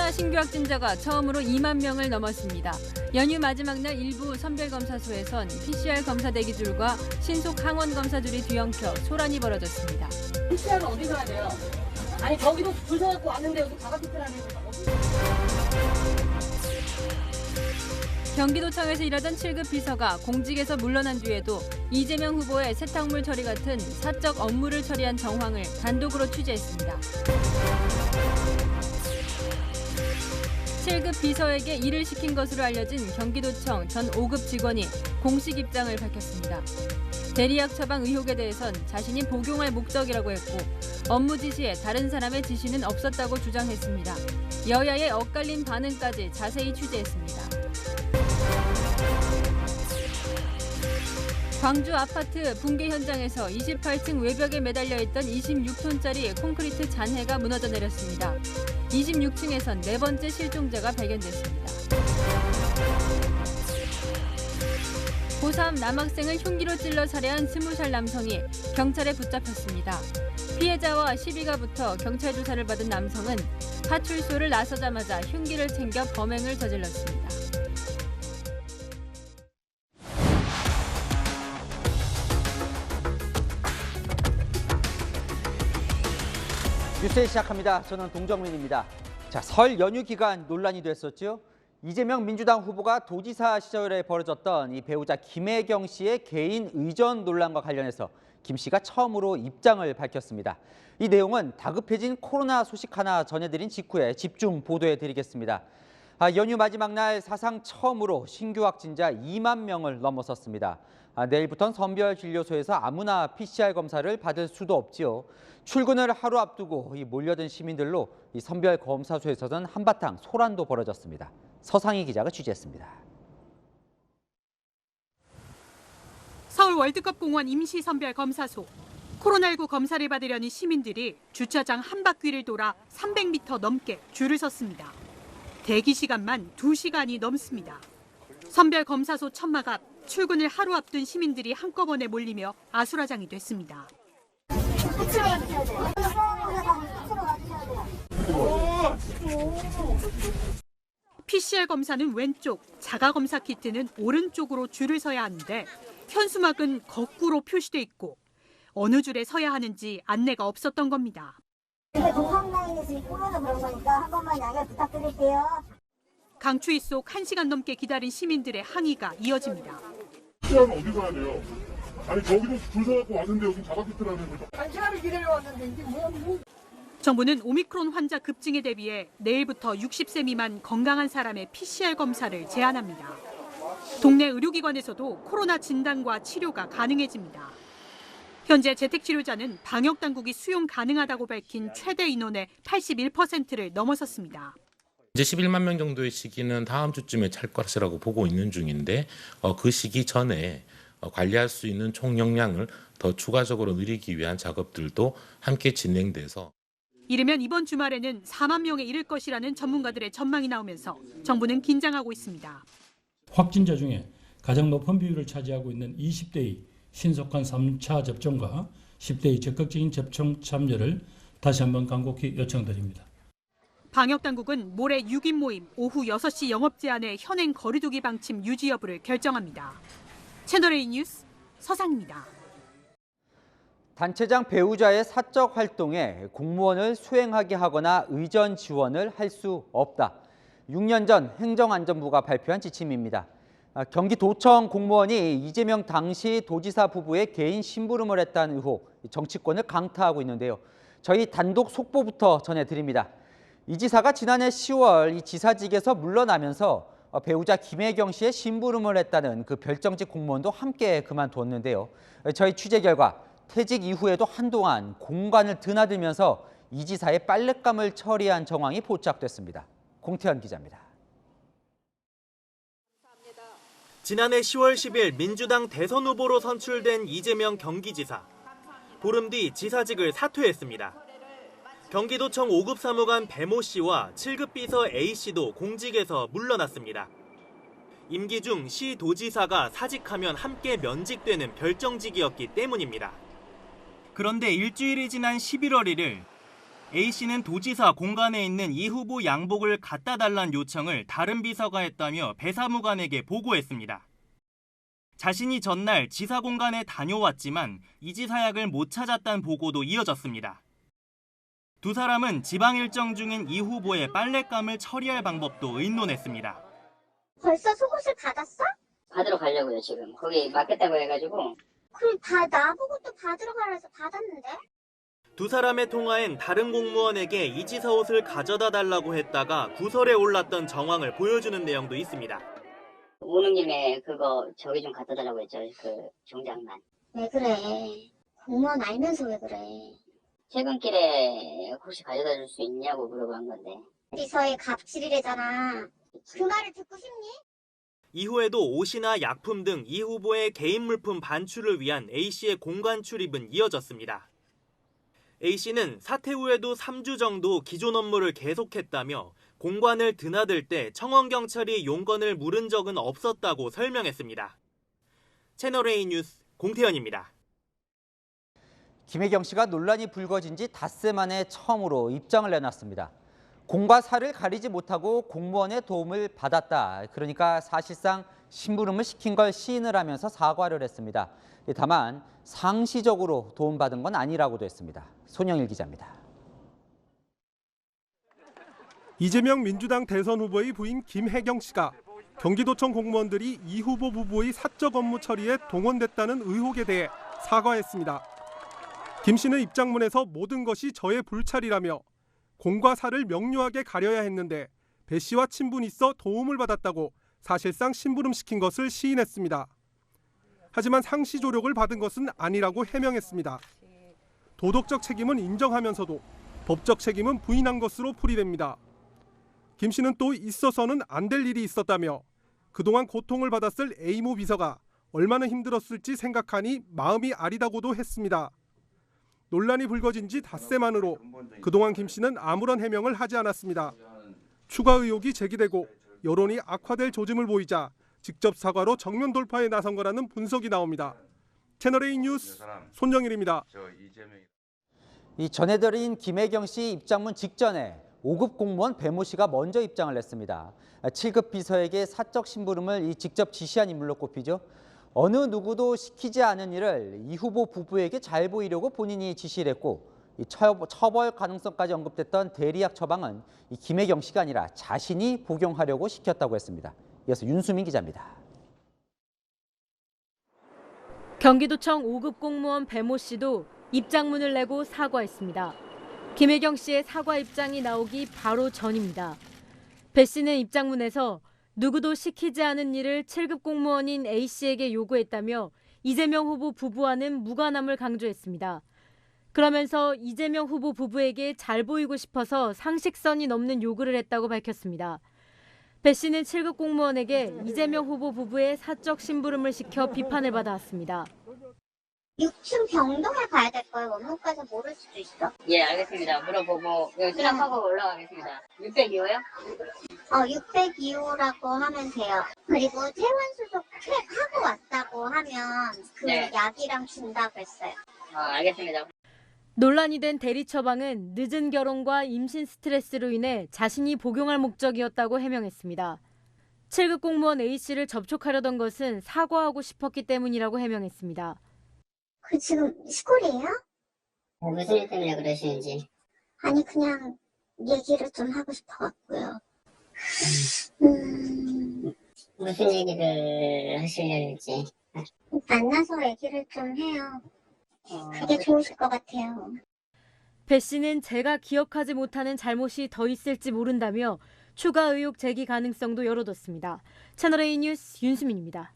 코로나 신규 확진자가 처음으로 2만 명을 넘었습니다. 연휴 마지막 날 일부 선별검사소에선 PCR 검사 대기줄과 신속 항원 검사줄이 뒤엉켜 소란이 벌어졌습니다. PCR은 어디서 해야 돼요? 아니 저기도 줄 서갖고 왔는데 여기 자가피트라는 거. 경기도청에서 일하던 7급 비서가 공직에서 물러난 뒤에도 이재명 후보의 세탁물 처리 같은 사적 업무를 처리한 정황을 단독으로 취재했습니다. 7급 비서에게 일을 시킨 것으로 알려진 경기도청 전 5급 직원이 공식 입장을 밝혔습니다. 대리약 처방 의혹에 대해선 자신이 복용할 목적이라고 했고 업무 지시에 다른 사람의 지시는 없었다고 주장했습니다. 여야의 엇갈린 반응까지 자세히 취재했습니다. 광주 아파트 붕괴 현장에서 28층 외벽에 매달려 있던 26톤짜리 콘크리트 잔해가 무너져 내렸습니다. 26층에선 네 번째 실종자가 발견됐습니다. 고3 남학생을 흉기로 찔러 살해한 20살 남성이 경찰에 붙잡혔습니다. 피해자와 시비가 붙어 경찰 조사를 받은 남성은 파출소를 나서자마자 흉기를 챙겨 범행을 저질렀습니다. 뉴스 시작합니다. 저는 동정민입니다. 자, 설 연휴 기간 논란이 됐었죠. 이재명 민주당 후보가 도지사 시절에 벌어졌던 이 배우자 김혜경 씨의 개인 의전 논란과 관련해서 김 씨가 처음으로 입장을 밝혔습니다. 이 내용은 다급해진 코로나 소식 하나 전해드린 직후에 집중 보도해드리겠습니다. 연휴 마지막 날 사상 처음으로 신규 확진자 2만 명을 넘어섰습니다. 내일부터는 선별진료소에서 아무나 PCR 검사를 받을 수도 없지요. 출근을 하루 앞두고 몰려든 시민들로 이 선별검사소에서는 한바탕 소란도 벌어졌습니다. 서상희 기자가 취재했습니다. 서울 월드컵 공원 임시 선별검사소. 코로나19 검사를 받으려는 시민들이 주차장 한 바퀴를 돌아 300m 넘게 줄을 섰습니다. 대기 시간만 2시간이 넘습니다. 선별검사소 천막 앞 출근을 하루 앞둔 시민들이 한꺼번에 몰리며 아수라장이 됐습니다. PCR 검사는 왼쪽, 자가검사 키트는 오른쪽으로 줄을 서야 하는데 현수막은 거꾸로 표시돼 있고 어느 줄에 서야 하는지 안내가 없었던 겁니다. 근데 동학 라인에서 꼬여서 그런 거니까 한 번만 양해 부탁드릴게요. 강추위 속 1시간 넘게 기다린 시민들의 항의가 이어집니다. PCR은 어디서 해야 돼요? 아니 저기도 줄 서갖고 왔는데 여기 자가피트라는 거죠. 한 시간을 기다려왔는데 이게 뭐. 정부는 오미크론 환자 급증에 대비해 내일부터 60세 미만 건강한 사람의 PCR 검사를 제한합니다. 동네 의료기관에서도 코로나 진단과 치료가 가능해집니다. 현재 재택치료자는 방역당국이 수용 가능하다고 밝힌 최대 인원의 81%를 넘어섰습니다. 이제 11만 명 정도의 시기는 다음 주쯤에 찰 것이라고 보고 있는 중인데 그 시기 전에 관리할 수 있는 총용량을 더 추가적으로 늘리기 위한 작업들도 함께 진행돼서 이르면 이번 주말에는 4만 명에 이를 것이라는 전문가들의 전망이 나오면서 정부는 긴장하고 있습니다. 확진자 중에 가장 높은 비율을 차지하고 있는 20대의 신속한 3차 접종과 10대의 적극적인 접종 참여를 다시 한번 간곡히 요청드립니다. 방역당국은 모레 6인 모임 오후 6시 영업 제한의 현행 거리두기 방침 유지 여부를 결정합니다. 채널A 뉴스 서상입니다. 단체장 배우자의 사적 활동에 공무원을 수행하게 하거나 의전 지원을 할 수 없다. 6년 전 행정안전부가 발표한 지침입니다. 경기도청 공무원이 이재명 당시 도지사 부부의 개인 심부름을 했다는 의혹, 정치권을 강타하고 있는데요. 저희 단독 속보부터 전해드립니다. 이 지사가 지난해 10월 이 지사직에서 물러나면서 배우자 김혜경 씨의 심부름을 했다는 그 별정직 공무원도 함께 그만뒀는데요. 저희 취재 결과 퇴직 이후에도 한동안 공관을 드나들면서 이 지사의 빨랫감을 처리한 정황이 포착됐습니다. 공태현 기자입니다. 지난해 10월 10일 민주당 대선 후보로 선출된 이재명 경기지사. 보름 뒤 지사직을 사퇴했습니다. 경기도청 5급 사무관 배모 씨와 7급 비서 A 씨도 공직에서 물러났습니다. 임기 중 시도지사가 사직하면 함께 면직되는 별정직이었기 때문입니다. 그런데 일주일이 지난 11월 1일 A씨는 도지사 공간에 있는 이 후보 양복을 갖다 달란 요청을 다른 비서가 했다며 배사무관에게 보고했습니다. 자신이 전날 지사 공간에 다녀왔지만 이 지사약을 못 찾았다는 보고도 이어졌습니다. 두 사람은 지방 일정 중인 이 후보의 빨랫감을 처리할 방법도 의논했습니다. 벌써 속옷을 받았어? 받으러 가려고요, 지금. 거기 맡겠다고 해가지고. 그럼 다 나보고 또 받으러 가라서 받았는데? 두 사람의 통화엔 다른 공무원에게 이 지사 옷을 가져다 달라고 했다가 구설에 올랐던 정황을 보여주는 내용도 있습니다. 오는 김에 그거 저기 좀 갖다 달라고 했죠, 그 종장만. 왜 그래? 공무원 알면서 왜 그래? 퇴근길에 혹시 가져다 줄 수 있냐고 물어본 건데. 비서의 갑질이래잖아. 그 말을 듣고 싶니? 이후에도 옷이나 약품 등 이 후보의 개인 물품 반출을 위한 A씨의 공간 출입은 이어졌습니다. A씨는 사퇴 후에도 3주 정도 기존 업무를 계속했다며 공관을 드나들 때 청원경찰이 용건을 물은 적은 없었다고 설명했습니다. 채널A 뉴스 공태현입니다. 김혜경 씨가 논란이 불거진 지 닷새 만에 처음으로 입장을 내놨습니다. 공과 사를 가리지 못하고 공무원의 도움을 받았다. 그러니까 사실상 심부름을 시킨 걸 시인을 하면서 사과를 했습니다. 다만 상시적으로 도움받은 건 아니라고도 했습니다. 손영일 기자입니다. 이재명 민주당 대선 후보의 부인 김혜경 씨가 경기도청 공무원들이 이 후보 부부의 사적 업무 처리에 동원됐다는 의혹에 대해 사과했습니다. 김 씨는 입장문에서 모든 것이 저의 불찰이라며 공과 사를 명료하게 가려야 했는데 배 씨와 친분이 있어 도움을 받았다고 사실상 심부름시킨 것을 시인했습니다. 하지만 상시 조력을 받은 것은 아니라고 해명했습니다. 도덕적 책임은 인정하면서도 법적 책임은 부인한 것으로 풀이됩니다. 김 씨는 또 있어서는 안 될 일이 있었다며 그동안 고통을 받았을 A모 비서가 얼마나 힘들었을지 생각하니 마음이 아리다고도 했습니다. 논란이 불거진 지 닷새 만으로 그동안 김 씨는 아무런 해명을 하지 않았습니다. 추가 의혹이 제기되고 여론이 악화될 조짐을 보이자 직접 사과로 정면 돌파에 나선 거라는 분석이 나옵니다. 채널A 뉴스 손정일입니다. 이 전해드린 김혜경 씨 입장문 직전에 5급 공무원 배모 씨가 먼저 입장을 냈습니다. 7급 비서에게 사적 심부름을 직접 지시한 인물로 꼽히죠. 어느 누구도 시키지 않은 일을 이 후보 부부에게 잘 보이려고 본인이 지시를 했고 처벌 가능성까지 언급됐던 대리약 처방은 이 김혜경 씨가 아니라 자신이 복용하려고 시켰다고 했습니다. 이어서 윤수민 기자입니다. 경기도청 5급 공무원 배모 씨도 입장문을 내고 사과했습니다. 김혜경 씨의 사과 입장이 나오기 바로 전입니다. 배 씨는 입장문에서 누구도 시키지 않은 일을 7급 공무원인 A 씨에게 요구했다며 이재명 후보 부부와는 무관함을 강조했습니다. 그러면서 이재명 후보 부부에게 잘 보이고 싶어서 상식선이 넘는 요구를 했다고 밝혔습니다. 배 씨는 7급 공무원에게 이재명 후보 부부의 사적 심부름을 시켜 비판을 받아왔습니다. 6층 병동에 가야 될 거예요. 원목 가서 모를 수도 있어. 예, 알겠습니다. 물어보고 수납하고 올라가겠습니다. 602호요? 602호라고 하면 돼요. 그리고 퇴원 수속 하고 왔다고 하면 그 네. 약이랑 준다고 했어요. 알겠습니다. 논란이 된 대리 처방은 늦은 결혼과 임신 스트레스로 인해 자신이 복용할 목적이었다고 해명했습니다. 7급 공무원 A 씨를 접촉하려던 것은 사과하고 싶었기 때문이라고 해명했습니다. 그 지금 시골이에요? 무슨 일 때문에 그러시는지. 아니 그냥 얘기를 좀 하고 싶어갖고요. 무슨 얘기를 하시려는지. 만나서 얘기를 좀 해요. 그게 좋으실 것 같아요. 배 씨는 제가 기억하지 못하는 잘못이 더 있을지 모른다며 추가 의혹 제기 가능성도 열어뒀습니다. 채널A 뉴스 윤수민입니다.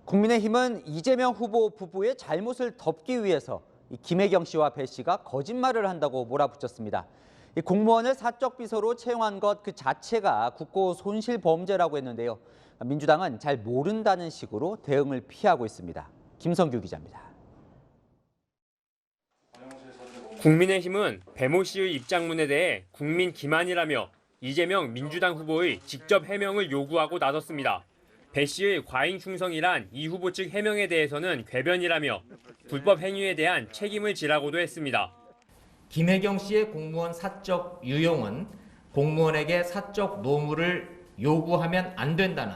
국민의힘은 이재명 후보 부부의 잘못을 덮기 위해서 김혜경 씨와 배 씨가 거짓말을 한다고 몰아붙였습니다. 공무원을 사적 비서로 채용한 것 그 자체가 국고 손실범죄라고 했는데요. 민주당은 잘 모른다는 식으로 대응을 피하고 있습니다. 김성규 기자입니다. 국민의힘은 배모 씨의 입장문에 대해 국민 기만이라며 이재명 민주당 후보의 직접 해명을 요구하고 나섰습니다. 배 씨의 과잉 충성이란 이 후보 측 해명에 대해서는 궤변이라며 불법 행위에 대한 책임을 지라고도 했습니다. 김혜경 씨의 공무원 사적 유용은 공무원에게 사적 노무를 요구하면 안 된다는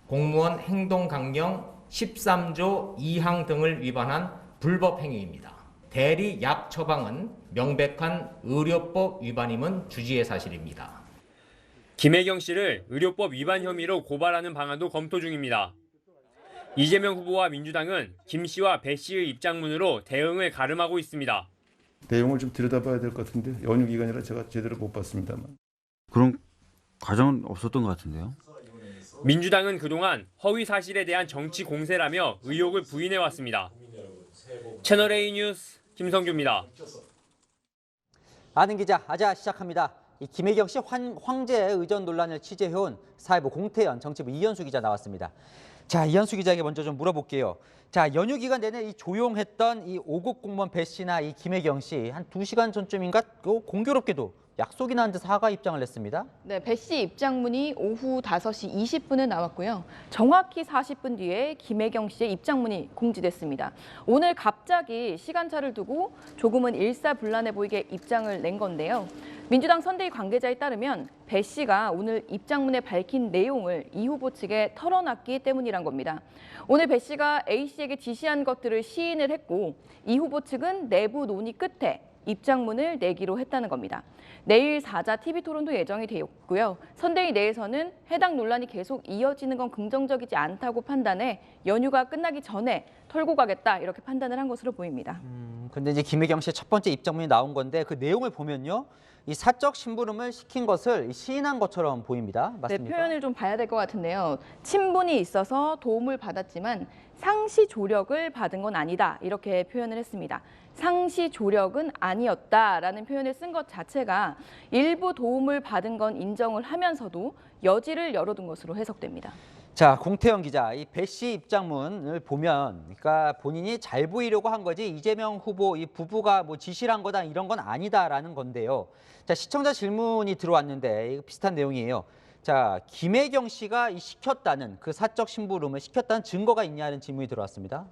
공무원 행동강령 13조 2항 등을 위반한 불법 행위입니다. 대리 약 처방은 명백한 의료법 위반임은 주지의 사실입니다. 김혜경 씨를 의료법 위반 혐의로 고발하는 방안도 검토 중입니다. 이재명 후보와 민주당은 김 씨와 배 씨의 입장문으로 대응을 가름하고 있습니다. 내용을 좀 들여다봐야 될 것 같은데 연휴 기간이라 제가 제대로 못 봤습니다만. 그런 과정은 없었던 것 같은데요. 민주당은 그동안 허위 사실에 대한 정치 공세라며 의혹을 부인해왔습니다. 채널A 뉴스 김성규입니다. 아는 기자 아자 시작합니다. 이 김혜경 씨 황제 의전 논란을 취재해온 사회부 공태연 정치부 이현수 기자 나왔습니다. 자, 이현수 기자에게 먼저 좀 물어볼게요. 자, 연휴 기간 내내 이 조용했던 이 5급 공무원 배 씨나 이 김혜경 씨 한 2시간 전쯤인가 공교롭게도 약속이나 한 듯 사과 입장을 냈습니다. 네, 배 씨 입장문이 오후 5시 20분에 나왔고요. 정확히 40분 뒤에 김혜경 씨의 입장문이 공지됐습니다. 오늘 갑자기 시간차를 두고 조금은 일사불란해 보이게 입장을 낸 건데요. 민주당 선대위 관계자에 따르면 배 씨가 오늘 입장문에 밝힌 내용을 이 후보 측에 털어놨기 때문이란 겁니다. 오늘 배 씨가 A 씨에게 지시한 것들을 시인을 했고 이 후보 측은 내부 논의 끝에 입장문을 내기로 했다는 겁니다. 내일 4자 TV토론도 예정이 되어 있고요. 선대위 내에서는 해당 논란이 계속 이어지는 건 긍정적이지 않다고 판단해 연휴가 끝나기 전에 털고 가겠다 이렇게 판단을 한 것으로 보입니다. 근데 이제 김혜경 씨의 첫 번째 입장문이 나온 건데 그 내용을 보면요. 이 사적 심부름을 시킨 것을 시인한 것처럼 보입니다. 맞습니까? 네, 표현을 좀 봐야 될 것 같은데요. 친분이 있어서 도움을 받았지만 상시 조력을 받은 건 아니다 이렇게 표현을 했습니다. 상시 조력은 아니었다라는 표현을 쓴 것 자체가 일부 도움을 받은 건 인정을 하면서도 여지를 열어둔 것으로 해석됩니다. 자, 공태영 기자, 이 배 씨 입장문을 보면, 그러니까 본인이 잘 보이려고 한 거지 이재명 후보 이 부부가 뭐 지시를 한 거다 이런 건 아니다라는 건데요. 자, 시청자 질문이 들어왔는데 이거 비슷한 내용이에요. 자, 김혜경 씨가 이 시켰다는 그 사적 심부름을 시켰다는 증거가 있냐는 질문이 들어왔습니다.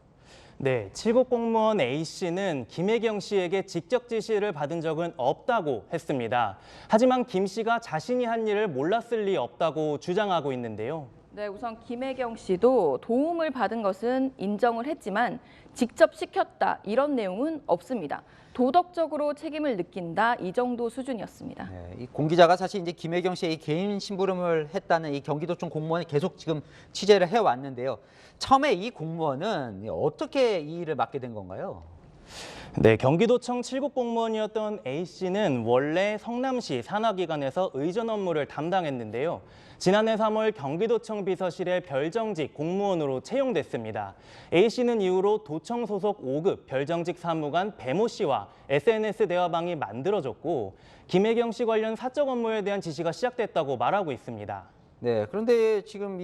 네, 7급 공무원 A 씨는 김혜경 씨에게 직접 지시를 받은 적은 없다고 했습니다. 하지만 김 씨가 자신이 한 일을 몰랐을 리 없다고 주장하고 있는데요. 네, 우선 김혜경 씨도 도움을 받은 것은 인정을 했지만 직접 시켰다 이런 내용은 없습니다. 도덕적으로 책임을 느낀다 이 정도 수준이었습니다. 네, 이 공 기자가 사실 이제 김혜경 씨의 이 개인 심부름을 했다는 이 경기도청 공무원이 계속 지금 취재를 해왔는데요. 처음에 이 공무원은 어떻게 이 일을 맡게 된 건가요? 네, 경기도청 7급 공무원이었던 A 씨는 원래 성남시 산하기관에서 의전 업무를 담당했는데요. 지난해 3월 경기도청 비서실의 별정직 공무원으로 채용됐습니다. A 씨는 이후로 도청 소속 5급 별정직 사무관 배모 씨와 SNS 대화방이 만들어졌고 김혜경 씨 관련 사적 업무에 대한 지시가 시작됐다고 말하고 있습니다. 네, 그런데 지금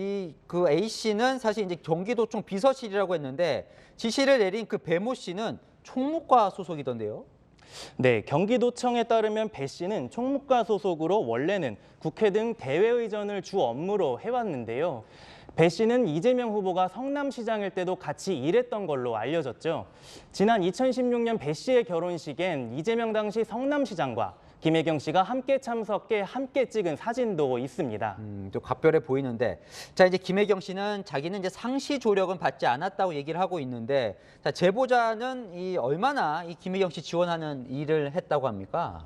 그 A 씨는 사실 이제 경기도청 비서실이라고 했는데 지시를 내린 그 배모 씨는 총무과 소속이던데요. 네, 경기도청에 따르면 배 씨는 총무과 소속으로 원래는 국회 등 대외의전을 주 업무로 해왔는데요. 배 씨는 이재명 후보가 성남시장일 때도 같이 일했던 걸로 알려졌죠. 지난 2016년 배 씨의 결혼식엔 이재명 당시 성남시장과 김혜경 씨가 함께 참석해 함께 찍은 사진도 있습니다. 또 각별해 보이는데, 자 이제 김혜경 씨는 자기는 이제 상시 조력은 받지 않았다고 얘기를 하고 있는데, 자 제보자는 얼마나 이 김혜경 씨 지원하는 일을 했다고 합니까?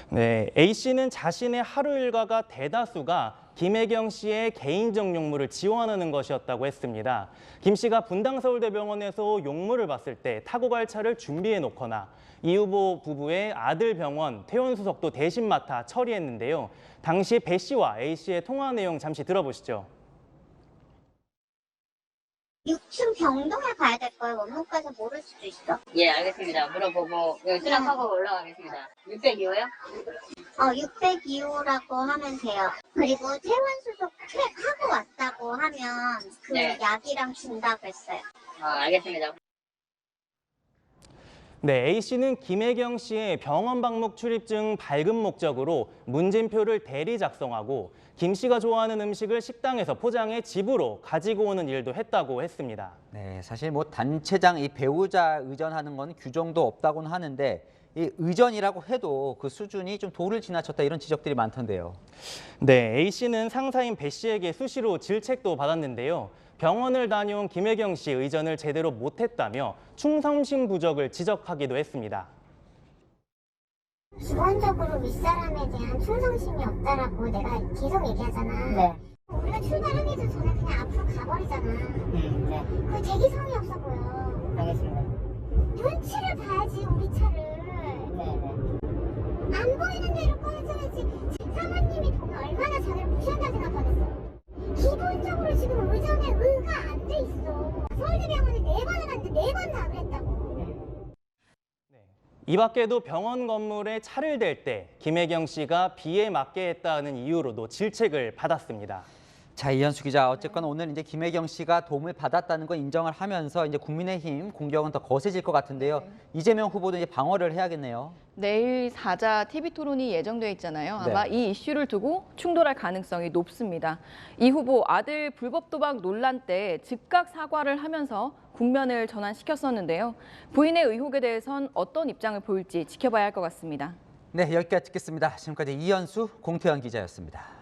네, A 씨는 자신의 하루 일과가 대다수가 김혜경 씨의 개인적 용무를 지원하는 것이었다고 했습니다. 김 씨가 분당 서울대병원에서 용무를 봤을 때 타고 갈 차를 준비해 놓거나 이 후보 부부의 아들 병원 퇴원 수속도 대신 맡아 처리했는데요. 당시 배 씨와 A 씨의 통화 내용 잠시 들어보시죠. 6층 병동에 가야 될 거예요. 원무과에서 모를 수도 있어. 예, 알겠습니다. 물어보고 수락하고 올라가겠습니다. 602호요? 602호라고 하면 돼요. 그리고 퇴원 수속 하고 왔다고 하면 그 약이랑 준다고 했어요. 알겠습니다. 네, A씨는 김혜경 씨의 병원 방문 출입증 발급 목적으로 문진표를 대리 작성하고 김 씨가 좋아하는 음식을 식당에서 포장해 집으로 가지고 오는 일도 했다고 했습니다. 네, 사실 뭐 단체장 이 배우자 의전하는 건 규정도 없다고는 하는데 이 의전이라고 해도 그 수준이 좀 도를 지나쳤다 이런 지적들이 많던데요. 네, A씨는 상사인 배 씨에게 수시로 질책도 받았는데요. 병원을 다녀온 김혜경 씨 의전을 제대로 못했다며 충성심 부족을 지적하기도 했습니다. 기본적으로 윗사람에 대한 충성심이 없다라고 내가 계속 얘기하잖아. 네. 우리가 출발하기 전에 그냥 앞으로 가버리잖아. 네. 그 되게 성의 없어 보여. 알겠습니다. 눈치를 봐야지 우리 차를. 안 보이는 대로 꺼내줘야지. 사모님이 보면 얼마나 자기를 무시한다 생각하겠어. 기본적으로 지금 의전에 의가 안 돼 있어. 서울대병원에 4번을 갔는데 4번 다 그랬다고. 이 밖에도 병원 건물에 차를 댈 때 김혜경 씨가 비에 맞게 했다는 이유로도 질책을 받았습니다. 자, 이현수 기자, 어쨌건 오늘 이제 김혜경 씨가 도움을 받았다는 걸 인정을 하면서 이제 국민의힘 공격은 더 거세질 것 같은데요. 이재명 후보도 이제 방어를 해야겠네요. 내일 4자 TV 토론이 예정돼 있잖아요. 아마 이 이슈를 두고 충돌할 가능성이 높습니다. 이 후보 아들 불법 도박 논란 때 즉각 사과를 하면서 국면을 전환시켰었는데요. 부인의 의혹에 대해선 어떤 입장을 보일지 지켜봐야 할 것 같습니다. 네, 여기까지 듣겠습니다. 지금까지 이현수, 공태현 기자였습니다.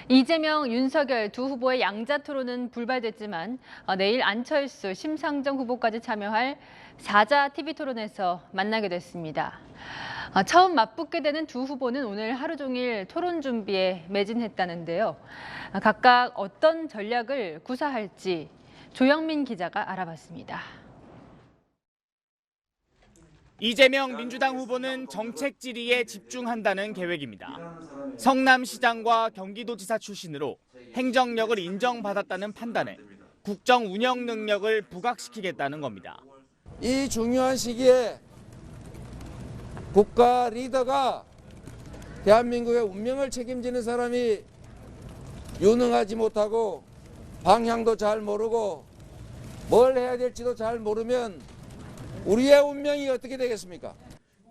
이재명, 윤석열 두 후보의 양자 토론은 불발됐지만 내일 안철수, 심상정 후보까지 참여할 4자 TV 토론에서 만나게 됐습니다. 처음 맞붙게 되는 두 후보는 오늘 하루 종일 토론 준비에 매진했다는데요. 각각 어떤 전략을 구사할지 조영민 기자가 알아봤습니다. 이재명 민주당 후보는 정책 질의에 집중한다는 계획입니다. 성남시장과 경기도지사 출신으로 행정력을 인정받았다는 판단에 국정 운영 능력을 부각시키겠다는 겁니다. 이 중요한 시기에 국가 리더가 대한민국의 운명을 책임지는 사람이 유능하지 못하고 방향도 잘 모르고 뭘 해야 될지도 잘 모르면 우리의 운명이 어떻게 되겠습니까?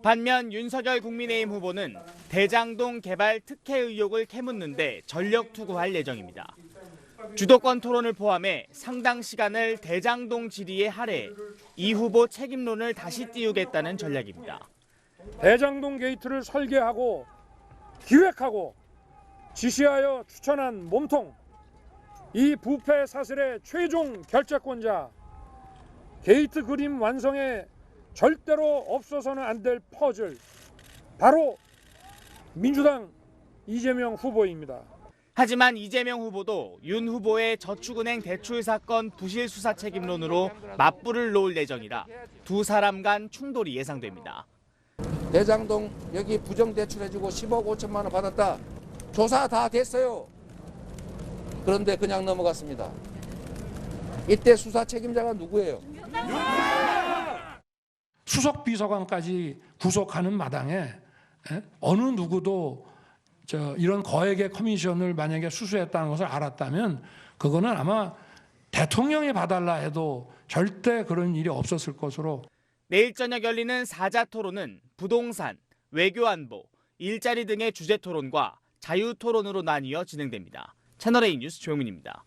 반면 윤석열 국민의힘 후보는 대장동 개발 특혜 의혹을 캐묻는데 전력 투구할 예정입니다. 주도권 토론을 포함해 상당 시간을 대장동 질의에 할애해 이 후보 책임론을 다시 띄우겠다는 전략입니다. 대장동 게이트를 설계하고 기획하고 지시하여 추천한 몸통, 이 부패 사슬의 최종 결재권자, 게이트 그림 완성에 절대로 없어서는 안 될 퍼즐, 바로 민주당 이재명 후보입니다. 하지만 이재명 후보도 윤 후보의 저축은행 대출 사건 부실 수사 책임론으로 맞불을 놓을 예정이라 두 사람 간 충돌이 예상됩니다. 대장동 여기 부정 대출해주고 10억 5천만 원 받았다. 조사 다 됐어요. 그런데 그냥 넘어갔습니다. 이때 수사 책임자가 누구예요? 수석 비서관까지 구속하는 마당에 어느 누구도 이런 거액의 커미션을 만약에 수수했다는 것을 알았다면 그거는 아마 대통령이 봐달라 해도 절대 그런 일이 없었을 것으로. 내일 저녁 열리는 4자 토론은 부동산, 외교안보, 일자리 등의 주제 토론과 자유 토론으로 나뉘어 진행됩니다. 채널A 뉴스 조용민입니다.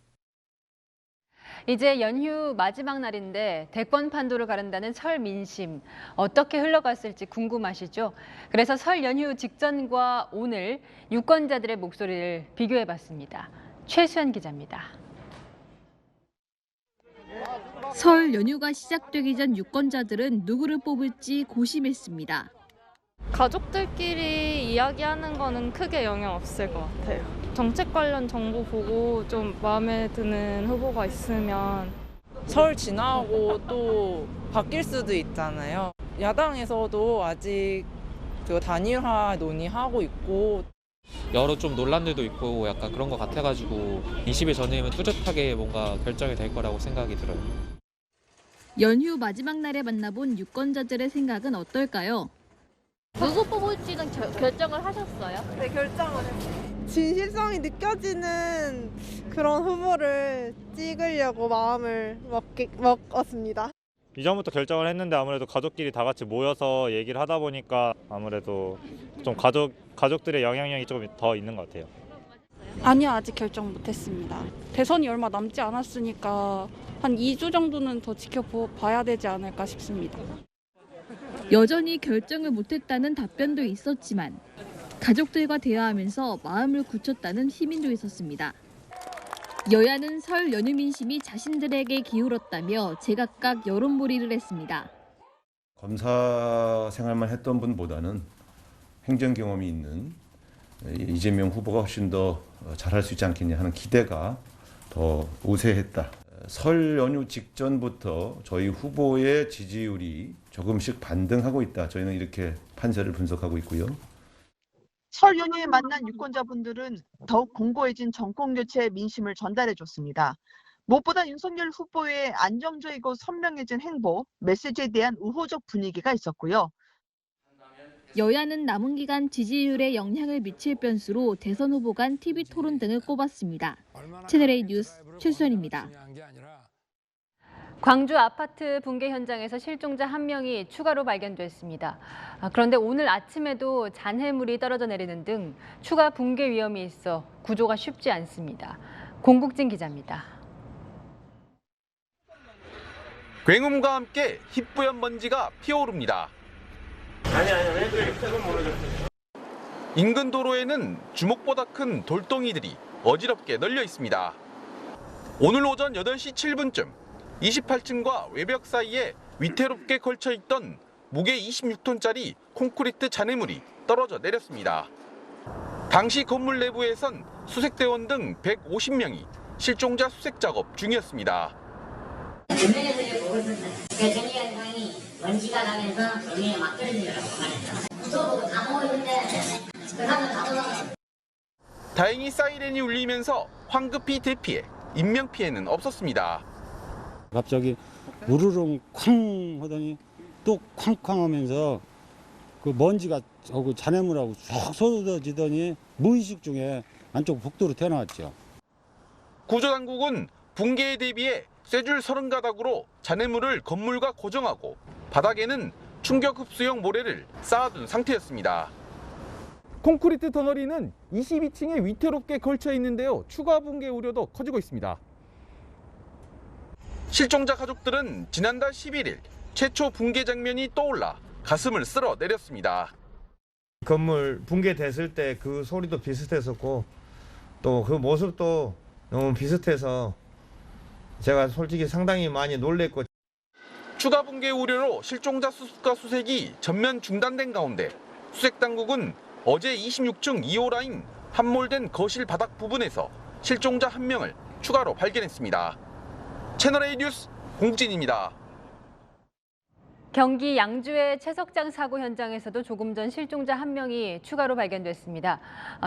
이제 연휴 마지막 날인데 대권 판도를 가른다는 설 민심 어떻게 흘러갔을지 궁금하시죠? 그래서 설 연휴 직전과 오늘 유권자들의 목소리를 비교해봤습니다. 최수연 기자입니다. 설 연휴가 시작되기 전 유권자들은 누구를 뽑을지 고심했습니다. 가족들끼리 이야기하는 거는 크게 영향 없을 것 같아요. 정책 관련 정보 보고 좀 마음에 드는 후보가 있으면. 설 지나고 또 바뀔 수도 있잖아요. 야당에서도 아직 단일화 논의하고 있고. 여러 좀 논란들도 있고 약간 그런 것 같아가지고 20일 전이면 뚜렷하게 뭔가 결정이 될 거라고 생각이 들어요. 연휴 마지막 날에 만나본 유권자들의 생각은 어떨까요? 누구 뽑을지는 결정을 하셨어요? 네, 결정을 했어요. 진실성이 느껴지는 그런 후보를 찍으려고 마음을 먹었습니다. 이전부터 결정을 했는데 아무래도 가족끼리 다 같이 모여서 얘기를 하다 보니까 아무래도 좀 가족들의 영향력이 조금 더 있는 것 같아요. 아니요, 아직 결정 못했습니다. 대선이 얼마 남지 않았으니까 한 2주 정도는 더 지켜봐야 되지 않을까 싶습니다. 여전히 결정을 못했다는 답변도 있었지만 가족들과 대화하면서 마음을 굳혔다는 시민도 있었습니다. 여야는 설 연휴 민심이 자신들에게 기울었다며 제각각 여론몰이를 했습니다. 검사 생활만 했던 분보다는 행정 경험이 있는 이재명 후보가 훨씬 더 잘할 수 있지 않겠냐 하는 기대가 더 우세했다. 설 연휴 직전부터 저희 후보의 지지율이 조금씩 반등하고 있다. 저희는 이렇게 판세를 분석하고 있고요. 설 연휴에 만난 유권자분들은 더욱 공고해진 정권교체의 민심을 전달해줬습니다. 무엇보다 윤석열 후보의 안정적이고 선명해진 행보, 메시지에 대한 우호적 분위기가 있었고요. 여야는 남은 기간 지지율에 영향을 미칠 변수로 대선 후보 간 TV 토론 등을 꼽았습니다. 채널A 뉴스 최수연입니다. 광주 아파트 붕괴 현장에서 실종자 1명이 추가로 발견됐습니다. 그런데 오늘 아침에도 잔해물이 떨어져 내리는 등 추가 붕괴 위험이 있어 구조가 쉽지 않습니다. 공국진 기자입니다. 굉음과 함께 희뿌연 먼지가 피어오릅니다. 인근 도로에는 주먹보다 큰 돌덩이들이 어지럽게 널려 있습니다. 오늘 오전 8시 7분쯤 28층과 외벽 사이에 위태롭게 걸쳐 있던 무게 26톤짜리 콘크리트 잔해물이 떨어져 내렸습니다. 당시 건물 내부에선 수색대원 등 150명이 실종자 수색 작업 중이었습니다. 전면에서 보고 있었는데 그 전기가 상황이 먼지가 나면서 전면에 막 떨어지더라고 말했죠. 무서워 다 보고 있는데 그 사람은 다 보고. 다행히 사이렌이 울리면서 황급히 대피해 인명 피해는 없었습니다. 갑자기 우르릉 쾅 하더니 또 쾅쾅 하면서 그 먼지가 그 잔해물하고 쏙 쏟아지더니 무의식 중에 안쪽 복도로 튀어나왔죠. 구조당국은 붕괴에 대비해 쇠줄 30가닥으로 잔해물을 건물과 고정하고 바닥에는 충격 흡수용 모래를 쌓아둔 상태였습니다. 콘크리트 덩어리는 22층에 위태롭게 걸쳐 있는데요. 추가 붕괴 우려도 커지고 있습니다. 실종자 가족들은 지난달 11일 최초 붕괴 장면이 떠올라 가슴을 쓸어 내렸습니다. 건물 붕괴됐을 때 그 소리도 비슷했었고 또 그 모습도 너무 비슷해서 제가 솔직히 상당히 많이 놀랬고. 추가 붕괴 우려로 실종자 수습과 수색이 전면 중단된 가운데 수색당국은 어제 26층 2호 라인 함몰된 거실 바닥 부분에서 실종자 1명을 추가로 발견했습니다. 채널A 뉴스 공진입니다. 경기 양주의 채석장 사고 현장에서도 조금 전 실종자 1명이 추가로 발견됐습니다.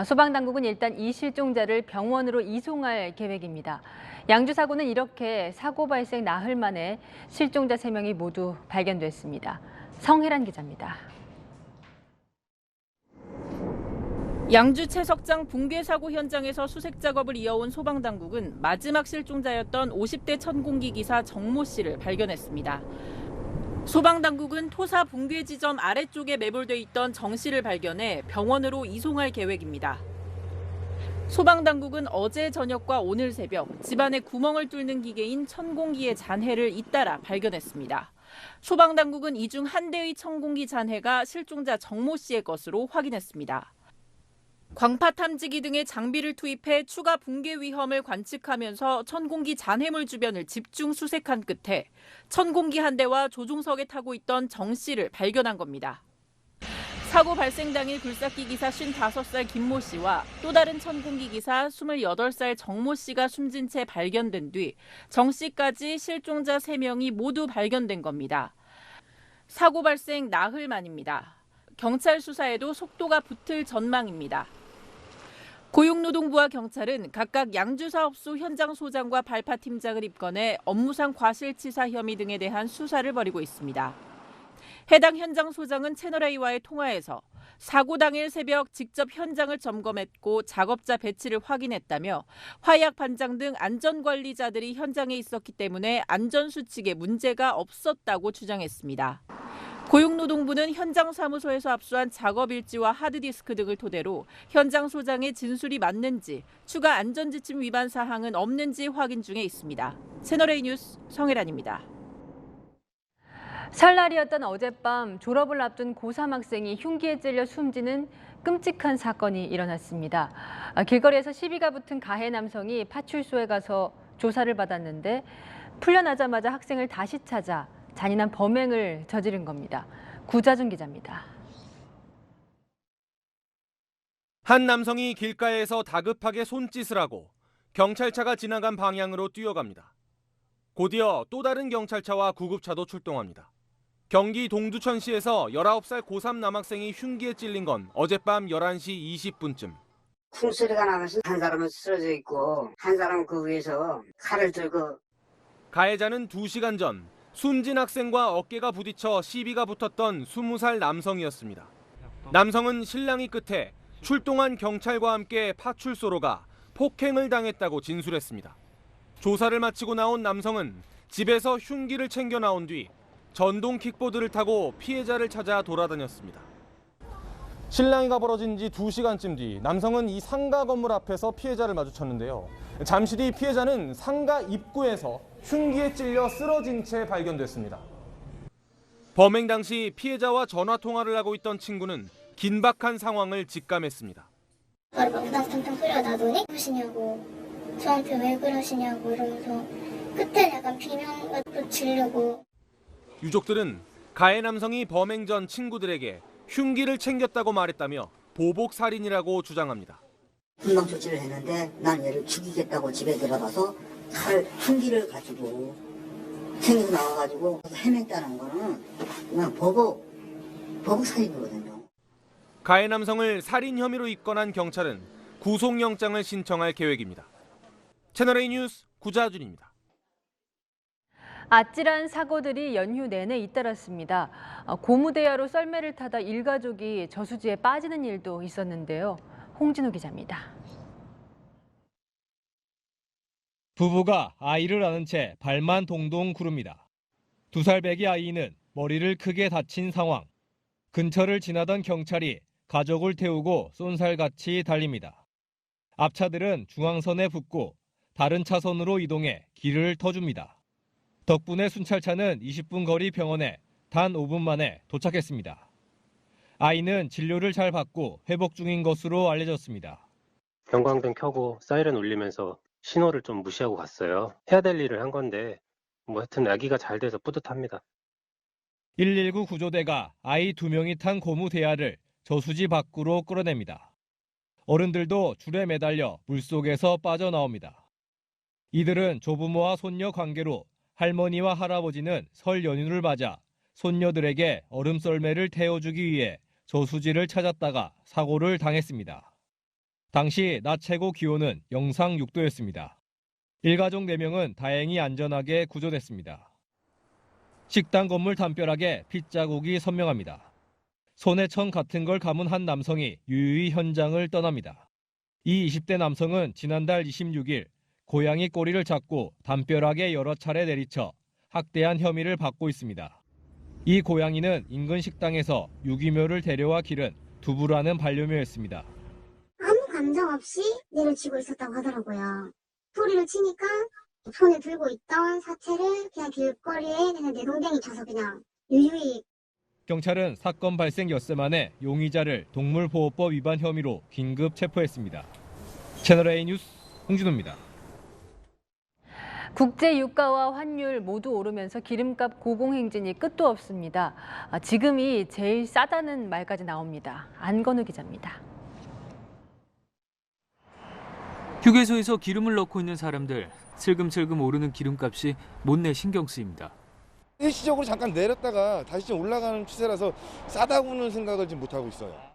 소방당국은 일단 이 실종자를 병원으로 이송할 계획입니다. 양주 사고는 이렇게 사고 발생 나흘 만에 실종자 3명이 모두 발견됐습니다. 성혜란 기자입니다. 양주 채석장 붕괴 사고 현장에서 수색 작업을 이어온 소방당국은 마지막 실종자였던 50대 천공기 기사 정모 씨를 발견했습니다. 소방당국은 토사 붕괴 지점 아래쪽에 매몰돼 있던 정 씨를 발견해 병원으로 이송할 계획입니다. 소방당국은 어제 저녁과 오늘 새벽 집안에 구멍을 뚫는 기계인 천공기의 잔해를 잇따라 발견했습니다. 소방당국은 이 중 한 대의 천공기 잔해가 실종자 정모 씨의 것으로 확인했습니다. 광파 탐지기 등의 장비를 투입해 추가 붕괴 위험을 관측하면서 천공기 잔해물 주변을 집중 수색한 끝에 천공기 한 대와 조종석에 타고 있던 정 씨를 발견한 겁니다. 사고 발생 당일 굴삭기 기사 55살 김모 씨와 또 다른 천공기 기사 28살 정모 씨가 숨진 채 발견된 뒤 정 씨까지 실종자 3명이 모두 발견된 겁니다. 사고 발생 나흘 만입니다. 경찰 수사에도 속도가 붙을 전망입니다. 고용노동부와 경찰은 각각 양주사업소 현장 소장과 발파팀장을 입건해 업무상 과실치사 혐의 등에 대한 수사를 벌이고 있습니다. 해당 현장 소장은 채널A와의 통화에서 사고 당일 새벽 직접 현장을 점검했고 작업자 배치를 확인했다며 화약 반장 등 안전관리자들이 현장에 있었기 때문에 안전수칙에 문제가 없었다고 주장했습니다. 고용노동부는 현장 사무소에서 압수한 작업 일지와 하드디스크 등을 토대로 현장 소장의 진술이 맞는지, 추가 안전지침 위반 사항은 없는지 확인 중에 있습니다. 채널A 뉴스 성혜란입니다. 설날이었던 어젯밤 졸업을 앞둔 고3 학생이 흉기에 찔려 숨지는 끔찍한 사건이 일어났습니다. 길거리에서 시비가 붙은 가해 남성이 파출소에 가서 조사를 받았는데 풀려나자마자 학생을 다시 찾아 잔인한 범행을 저지른 겁니다. 구자준 기자입니다. 한 남성이 길가에서 다급하게 손짓을 하고 경찰차가 지나간 방향으로 뛰어갑니다. 곧이어 또 다른 경찰차와 구급차도 출동합니다. 경기 동두천시에서 19살 고3 남학생이 흉기에 찔린 건 어젯밤 11시 20분쯤. 쿵소리가 나면서 한 사람은 쓰러져 있고 한 사람은 그 위에서 칼을 들고. 가해자는 2시간 전 숨진 학생과 어깨가 부딪혀 시비가 붙었던 20살 남성이었습니다. 남성은 실랑이 끝에 출동한 경찰과 함께 파출소로 가 폭행을 당했다고 진술했습니다. 조사를 마치고 나온 남성은 집에서 흉기를 챙겨 나온 뒤 전동 킥보드를 타고 피해자를 찾아 돌아다녔습니다. 실랑이가 벌어진 지 2시간쯤 뒤 남성은 이 상가 건물 앞에서 피해자를 마주쳤는데요. 잠시 뒤 피해자는 상가 입구에서 흉기에 찔려 쓰러진 채 발견됐습니다. 범행 당시 피해자와 전화 통화를 하고 있던 친구는 긴박한 상황을 직감했습니다. 바로 막 우당탕탕 끌려나더니 그러시냐고, 저한테 왜 그러시냐고 이러면서 끝에 약간 비명을 지르고. 유족들은 가해 남성이 범행 전 친구들에게 흉기를 챙겼다고 말했다며 보복 살인이라고 주장합니다. 분당 조치를 했는데 난 얘를 죽이겠다고 집에 들어가서 흉기를 가지고 챙겨서 나와가지고 헤맸다는 거는 그냥 보복 살인이거든요. 가해 남성을 살인 혐의로 입건한 경찰은 구속영장을 신청할 계획입니다. 채널A 뉴스 구자준입니다. 아찔한 사고들이 연휴 내내 잇따랐습니다. 고무대야로 썰매를 타다 일가족이 저수지에 빠지는 일도 있었는데요. 홍진호 기자입니다. 부부가 아이를 안은 채 발만 동동 구릅니다. 2살 배기 아이는 머리를 크게 다친 상황. 근처를 지나던 경찰이 가족을 태우고 쏜살같이 달립니다. 앞차들은 중앙선에 붙고 다른 차선으로 이동해 길을 터줍니다. 덕분에 순찰차는 20분 거리 병원에 단 5분 만에 도착했습니다. 아이는 진료를 잘 받고 회복 중인 것으로 알려졌습니다. 경광등 켜고 사이렌 울리면서 신호를 좀 무시하고 갔어요. 해야 될 일을 한 건데 하여튼 아기가 잘 돼서 뿌듯합니다. 119 구조대가 아이 2명이 탄 고무 대야를 저수지 밖으로 끌어냅니다. 어른들도 줄에 매달려 물속에서 빠져나옵니다. 이들은 조부모와 손녀 관계로 할머니와 할아버지는 설 연휴를 맞아 손녀들에게 얼음 썰매를 태워주기 위해 저수지를 찾았다가 사고를 당했습니다. 당시 낮 최고 기온은 영상 6도였습니다. 일가족 4명은 다행히 안전하게 구조됐습니다. 식당 건물 담벼락에 핏자국이 선명합니다. 손에 천 같은 걸 감은 한 남성이 유유히 현장을 떠납니다. 이 20대 남성은 지난달 26일 고양이 꼬리를 잡고 담벼락에 여러 차례 내리쳐 학대한 혐의를 받고 있습니다. 이 고양이는 인근 식당에서 유기묘를 데려와 기른 두부라는 반려묘였습니다. 아무 감정 없이 내려치고 있었다고 하더라고요. 소리를 치니까 손에 들고 있던 사체를 그냥 길거리에 그냥 내동댕이 쳐서 그냥 유유히. 경찰은 사건 발생 엿새 만에 용의자를 동물보호법 위반 혐의로 긴급 체포했습니다. 채널A 뉴스 홍진호입니다. 국제 유가와 환율 모두 오르면서 기름값 고공행진이 끝도 없습니다. 지금이 제일 싸다는 말까지 나옵니다. 안건우 기자입니다. 휴게소에서 기름을 넣고 있는 사람들, 슬금슬금 오르는 기름값이 못내 신경 쓰입니다. 일시적으로 잠깐 내렸다가 다시 좀 올라가는 추세라서 싸다고는 생각을 지금 못하고 있어요.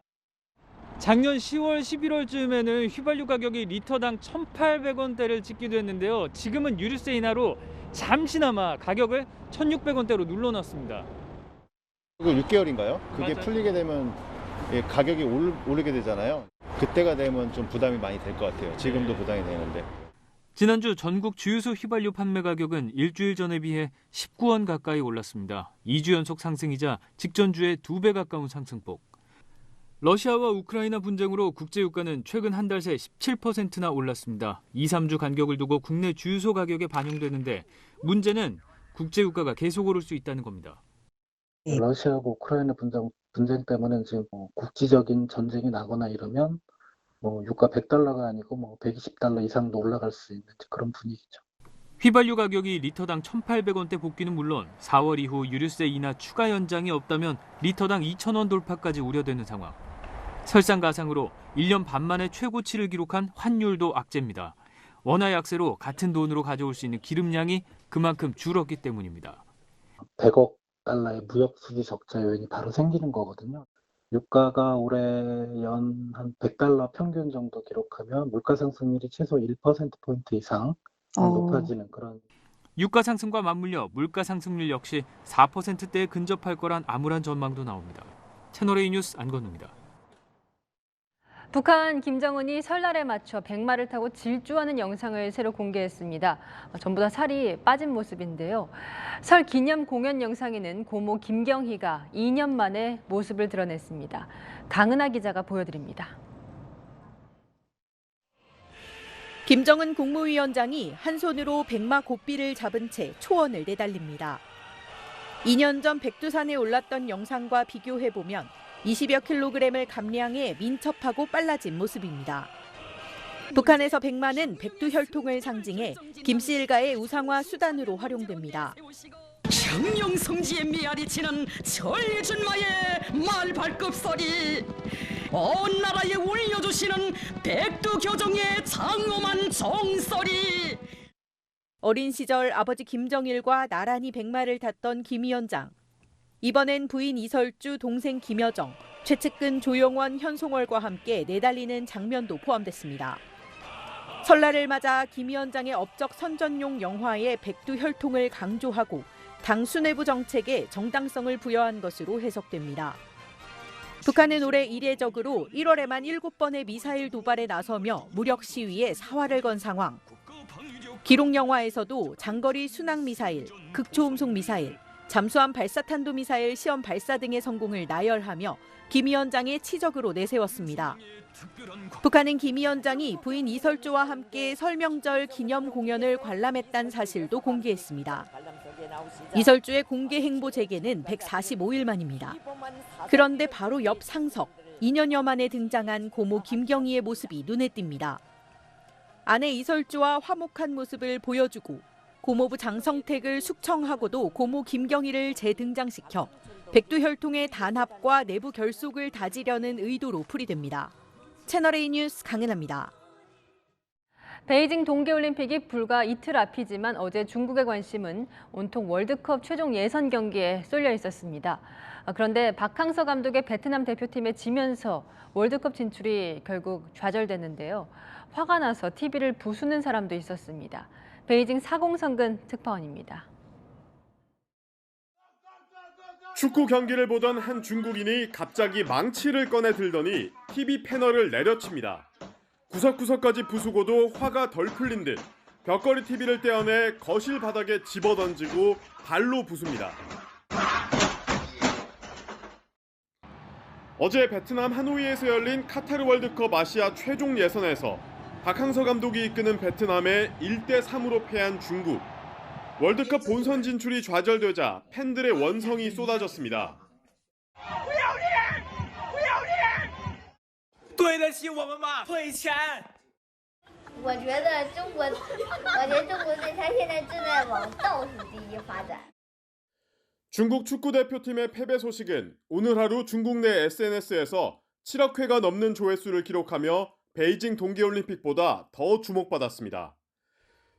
작년 10월, 11월쯤에는 휘발유 가격이 리터당 1,800원대를 찍기도 했는데요. 지금은 유류세 인하로 잠시나마 가격을 1,600원대로 눌러놨습니다. 이거 6개월인가요? 그게 맞아요. 풀리게 되면 가격이 오르게 되잖아요. 그때가 되면 좀 부담이 많이 될 것 같아요. 지금도 부담이 되는데. 지난주 전국 주유소 휘발유 판매 가격은 일주일 전에 비해 19원 가까이 올랐습니다. 2주 연속 상승이자 직전주의 2배 가까운 상승폭. 러시아와 우크라이나 분쟁으로 국제유가는 최근 한 달 새 17%나 올랐습니다. 2, 3주 간격을 두고 국내 주유소 가격에 반영되는데 문제는 국제유가가 계속 오를 수 있다는 겁니다. 러시아하고 우크라이나 분쟁 때문에 지금 국지적인 전쟁이 나거나 이러면 유가 100달러가 아니고 120달러 이상도 올라갈 수 있는 그런 분위기죠. 휘발유 가격이 리터당 1,800원대 복귀는 물론 4월 이후 유류세 인하 추가 연장이 없다면 리터당 2,000원 돌파까지 우려되는 상황. 설상가상으로 1년 반 만에 최고치를 기록한 환율도 악재입니다. 원화 약세로 같은 돈으로 가져올 수 있는 기름량이 그만큼 줄었기 때문입니다. 100억 달러의 무역 수지 적자 요인이 바로 생기는 거거든요. 유가가 올해 연 한 100달러 평균 정도 기록하면 물가 상승률이 최소 1%포인트 이상 높아지는 그런. 유가 상승과 맞물려 물가 상승률 역시 4%대에 근접할 거란 암울한 전망도 나옵니다. 채널A 뉴스 안건우입니다. 북한 김정은이 설날에 맞춰 백마를 타고 질주하는 영상을 새로 공개했습니다. 전부 다 살이 빠진 모습인데요. 설 기념 공연 영상에는 고모 김경희가 2년 만에 모습을 드러냈습니다. 강은하 기자가 보여드립니다. 김정은 국무위원장이 한 손으로 백마 고삐를 잡은 채 초원을 내달립니다. 2년 전 백두산에 올랐던 영상과 비교해보면 20여 킬로그램을 감량해 민첩하고 빨라진 모습입니다. 북한에서 백마는 백두혈통을 상징해 김씨 일가의 우상화 수단으로 활용됩니다. 청룡성지의 메아리 치는 철준마의 말발급소리, 온 나라에 울려주시는 백두교정의 장엄한 정소리. 어린 시절 아버지 김정일과 나란히 백마를 탔던 김 위원장. 이번엔 부인 이설주, 동생 김여정, 최측근 조영원, 현송월과 함께 내달리는 장면도 포함됐습니다. 설날을 맞아 김 위원장의 업적 선전용 영화의 백두혈통을 강조하고 당 수뇌부 정책에 정당성을 부여한 것으로 해석됩니다. 북한은 올해 이례적으로 1월에만 7번의 미사일 도발에 나서며 무력 시위에 사활을 건 상황. 기록 영화에서도 장거리 순항 미사일, 극초음속 미사일, 잠수함 발사탄도 미사일 시험 발사 등의 성공을 나열하며 김 위원장의 치적으로 내세웠습니다. 북한은 김 위원장이 부인 이설주와 함께 설명절 기념 공연을 관람했다는 사실도 공개했습니다. 이설주의 공개 행보 재개는 145일 만입니다. 그런데 바로 옆 상석, 2년여 만에 등장한 고모 김경희의 모습이 눈에 띕니다. 아내 이설주와 화목한 모습을 보여주고 고모부 장성택을 숙청하고도 고모 김경희를 재등장시켜 백두혈통의 단합과 내부 결속을 다지려는 의도로 풀이됩니다. 채널A 뉴스 강은하입니다. 베이징 동계올림픽이 불과 이틀 앞이지만 어제 중국의 관심은 온통 월드컵 최종 예선 경기에 쏠려 있었습니다. 그런데 박항서 감독의 베트남 대표팀에 지면서 월드컵 진출이 결국 좌절됐는데요. 화가 나서 TV를 부수는 사람도 있었습니다. 베이징 사공성근 특파원입니다. 축구 경기를 보던 한 중국인이 갑자기 망치를 꺼내 들더니 TV 패널을 내려칩니다. 구석구석까지 부수고도 화가 덜 풀린 듯 벽걸이 TV를 떼어내 거실 바닥에 집어던지고 발로 부숩니다. 어제 베트남 하노이에서 열린 카타르 월드컵 아시아 최종 예선에서 박항서 감독이 이끄는 베트남에 1대3으로 패한 중국. 월드컵 본선 진출이 좌절되자 팬들의 원성이 쏟아졌습니다. 对得起我们吗？退钱。我觉得中国队他现在正在往倒数第一发展。 중국 축구대표팀의 패배 소식은 오늘 하루 중국 내 SNS에서 7억 회가 넘는 조회수를 기록하며 베이징 동계올림픽보다 더 주목받았습니다.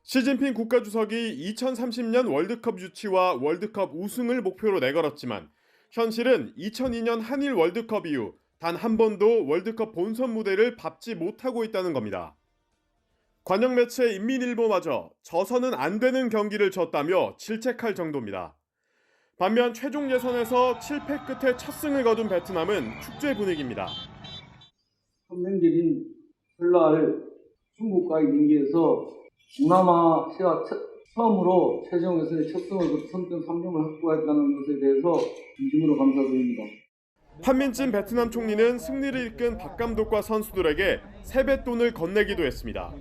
시진핑 국가주석이 2030년 월드컵 유치와 월드컵 우승을 목표로 내걸었지만 현실은 2002년 한일 월드컵 이후 단 한 번도 월드컵 본선 무대를 밟지 못하고 있다는 겁니다. 관영 매체 인민일보마저 져서는 안 되는 경기를 졌다며 질책할 정도입니다. 반면 최종 예선에서 7패 끝에 첫 승을 거둔 베트남은 축제 분위기입니다. 선명적인 설날 중국과의 경기에서 동남아시아 처음으로 최종 예선에 첫 승을 거둔 선점 3점을 확보했다는 것에 대해서 진심으로 감사드립니다. 판민진 베트남 총리는 승리를 이끈 박 감독과 선수들에게 세뱃돈을 건네기도 했습니다.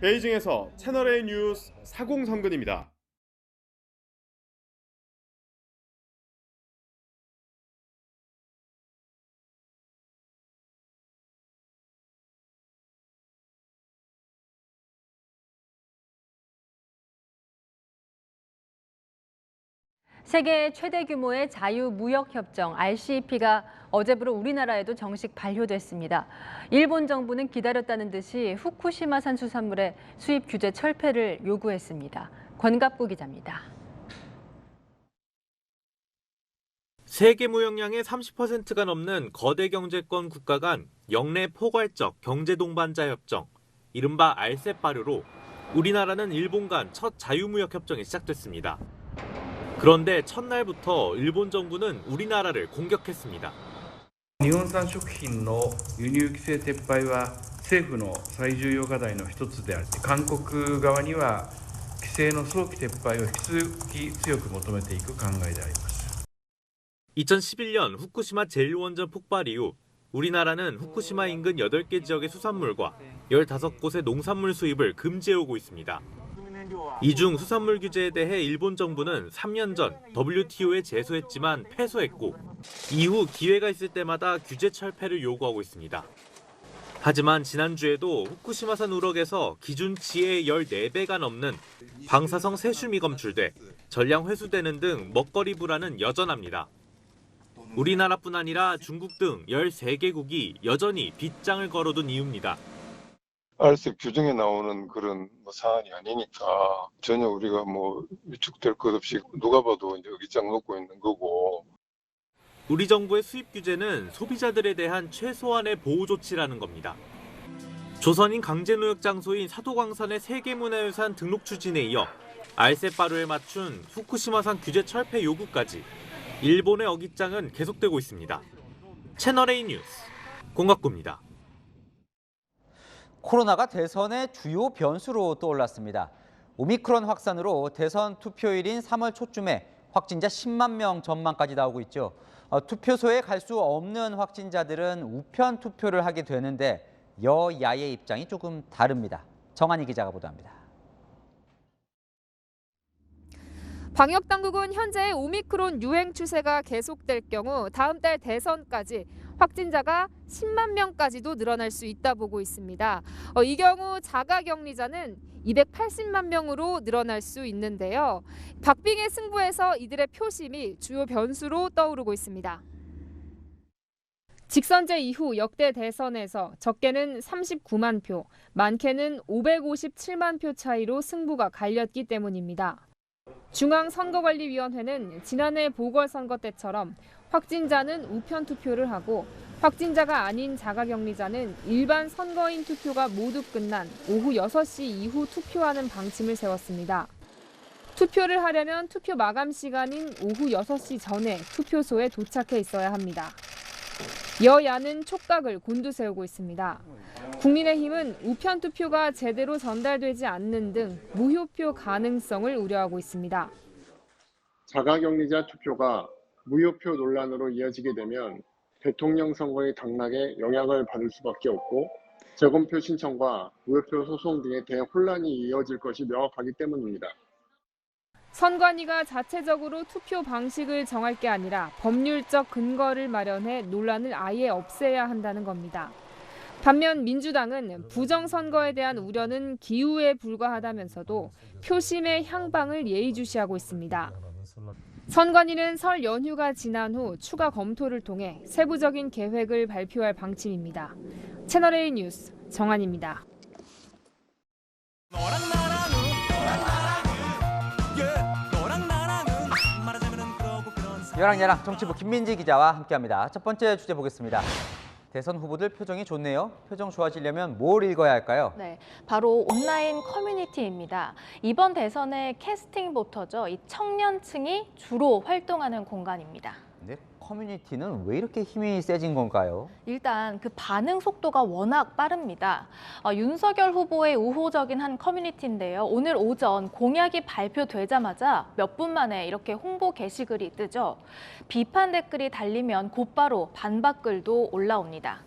베이징에서 채널A 뉴스 사공성근입니다. 세계 최대 규모의 자유무역협정 RCEP가 어제부로 우리나라에도 정식 발효됐습니다. 일본 정부는 기다렸다는 듯이 후쿠시마 산수산물의 수입 규제 철폐를 요구했습니다. 권갑구 기자입니다. 세계 무역량의 30%가 넘는 거대 경제권 국가 간 영내 포괄적 경제동반자 협정, 이른바 RCEP 발효로 우리나라는 일본 간 첫 자유무역협정이 시작됐습니다. 그런데 첫날부터 일본 정부는 우리나라를 공격했습니다. 日本産食品の輸入規制撤廃は政府の最重要課題の一つであり、韓国側には規制の早期撤廃を引き続き強く求めていく考えであります。 2011년 후쿠시마 제1원전 폭발 이후 우리나라는 후쿠시마 인근 8개 지역의 수산물과 15곳의 농산물 수입을 금지해오고 있습니다. 이 중 수산물 규제에 대해 일본 정부는 3년 전 WTO에 제소했지만 패소했고 이후 기회가 있을 때마다 규제 철폐를 요구하고 있습니다. 하지만 지난주에도 후쿠시마산 우럭에서 기준치의 14배가 넘는 방사성 세슘이 검출돼 전량 회수되는 등 먹거리 불안은 여전합니다. 우리나라뿐 아니라 중국 등 13개국이 여전히 빗장을 걸어둔 이유입니다. RCEP 규정에 나오는 그런 사안이 아니니까 전혀 우리가 위축될 것 없이 누가 봐도 이제 의기장 놓고 있는 거고. 우리 정부의 수입 규제는 소비자들에 대한 최소한의 보호 조치라는 겁니다. 조선인 강제노역 장소인 사도광산의 세계문화유산 등록 추진에 이어 RCEP 발효에 맞춘 후쿠시마산 규제 철폐 요구까지 일본의 어깃장은 계속되고 있습니다. 채널A 뉴스 공각구입니다. 코로나가 대선의 주요 변수로 떠올랐습니다. 오미크론 확산으로 대선 투표일인 3월 초쯤에 확진자 10만 명 전망까지 나오고 있죠. 투표소에 갈 수 없는 확진자들은 우편 투표를 하게 되는데 여야의 입장이 조금 다릅니다. 정한희 기자가 보도합니다. 방역당국은 현재 오미크론 유행 추세가 계속될 경우 다음 달 대선까지 확진자가 10만 명까지도 늘어날 수 있다 보고 있습니다. 이 경우 자가격리자는 280만 명으로 늘어날 수 있는데요. 박빙의 승부에서 이들의 표심이 주요 변수로 떠오르고 있습니다. 직선제 이후 역대 대선에서 적게는 39만 표, 많게는 557만 표 차이로 승부가 갈렸기 때문입니다. 중앙선거관리위원회는 지난해 보궐선거 때처럼 확진자는 우편 투표를 하고 확진자가 아닌 자가격리자는 일반 선거인 투표가 모두 끝난 오후 6시 이후 투표하는 방침을 세웠습니다. 투표를 하려면 투표 마감 시간인 오후 6시 전에 투표소에 도착해 있어야 합니다. 여야는 촉각을 곤두세우고 있습니다. 국민의힘은 우편 투표가 제대로 전달되지 않는 등 무효표 가능성을 우려하고 있습니다. 자가격리자 투표가 무효표 논란으로 이어지게 되면 대통령 선거의 당락에 영향을 받을 수밖에 없고 재검표 신청과 무효표 소송 등의 대혼란이 이어질 것이 명확하기 때문입니다. 선관위가 자체적으로 투표 방식을 정할 게 아니라 법률적 근거를 마련해 논란을 아예 없애야 한다는 겁니다. 반면 민주당은 부정선거에 대한 우려는 기우에 불과하다면서도 표심의 향방을 예의주시하고 있습니다. 선관위는 설 연휴가 지난 후 추가 검토를 통해 세부적인 계획을 발표할 방침입니다. 채널A 뉴스 정한입니다. 여랑야랑 정치부 김민지 기자와 함께합니다. 첫 번째 주제 보겠습니다. 대선 후보들 표정이 좋네요. 표정 좋아지려면 뭘 읽어야 할까요? 네, 바로 온라인 커뮤니티입니다. 이번 대선의 캐스팅 보터죠. 이 청년층이 주로 활동하는 공간입니다. 근데 커뮤니티는 왜 이렇게 힘이 세진 건가요? 일단 그 반응 속도가 워낙 빠릅니다. 윤석열 후보의 우호적인 한 커뮤니티인데요. 오늘 오전 공약이 발표되자마자 몇 분 만에 이렇게 홍보 게시글이 뜨죠. 비판 댓글이 달리면 곧바로 반박글도 올라옵니다.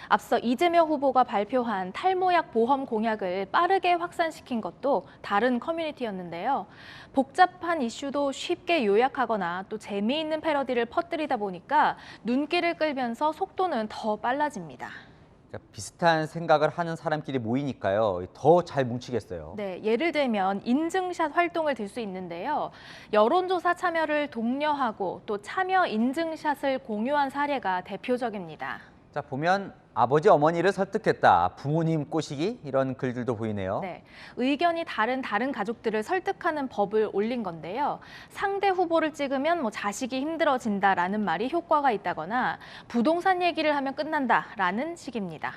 앞서 이재명 후보가 발표한 탈모약 보험 공약을 빠르게 확산시킨 것도 다른 커뮤니티였는데요. 복잡한 이슈도 쉽게 요약하거나 또 재미있는 패러디를 퍼뜨리다 보니까 눈길을 끌면서 속도는 더 빨라집니다. 그러니까 비슷한 생각을 하는 사람끼리 모이니까요. 더 잘 뭉치겠어요. 네, 예를 들면 인증샷 활동을 들 수 있는데요. 여론조사 참여를 독려하고 또 참여 인증샷을 공유한 사례가 대표적입니다. 자, 보면 아버지 어머니를 설득했다, 부모님 꼬시기 이런 글들도 보이네요. 네, 의견이 다른 가족들을 설득하는 법을 올린 건데요. 상대 후보를 찍으면 자식이 힘들어진다라는 말이 효과가 있다거나 부동산 얘기를 하면 끝난다라는 식입니다.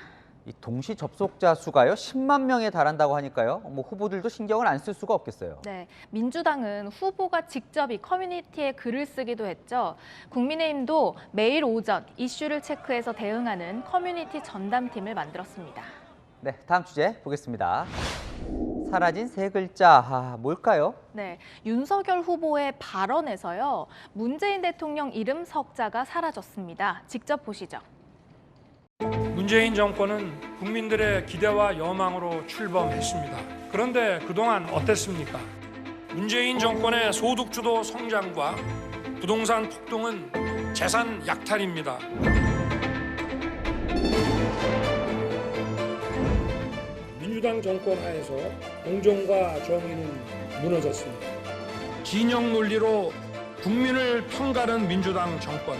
이 동시 접속자 수가요 10만 명에 달한다고 하니까요. 후보들도 신경을 안 쓸 수가 없겠어요. 네, 민주당은 후보가 직접 이 커뮤니티에 글을 쓰기도 했죠. 국민의힘도 매일 오전 이슈를 체크해서 대응하는 커뮤니티 전담팀을 만들었습니다. 네, 다음 주제 보겠습니다. 사라진 세 글자, 뭘까요? 네, 윤석열 후보의 발언에서요. 문재인 대통령 이름 석자가 사라졌습니다. 직접 보시죠. 문재인 정권은 국민들의 기대와 여망으로 출범했습니다. 그런데 그동안 어땠습니까? 문재인 정권의 소득주도 성장과 부동산 폭등은 재산 약탈입니다. 민주당 정권 하에서 공정과 정의는 무너졌습니다. 진영 논리로 국민을 편가른 민주당 정권.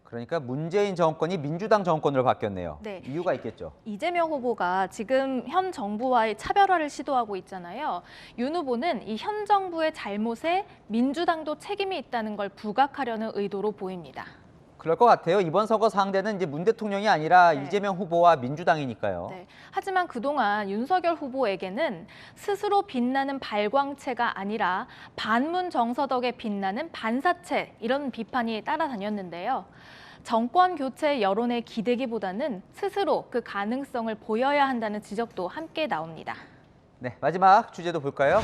그러니까 문재인 정권이 민주당 정권으로 바뀌었네요. 네. 이유가 있겠죠. 이재명 후보가 지금 현 정부와의 차별화를 시도하고 있잖아요. 윤 후보는 이 현 정부의 잘못에 민주당도 책임이 있다는 걸 부각하려는 의도로 보입니다. 그럴 것 같아요. 이번 선거 상대는 이제 문 대통령이 아니라 이재명 후보와 민주당이니까요. 네. 하지만 그동안 윤석열 후보에게는 스스로 빛나는 발광체가 아니라 반문 정서덕에 빛나는 반사체 이런 비판이 따라다녔는데요. 정권 교체 여론에 기대기보다는 스스로 그 가능성을 보여야 한다는 지적도 함께 나옵니다. 네, 마지막 주제도 볼까요?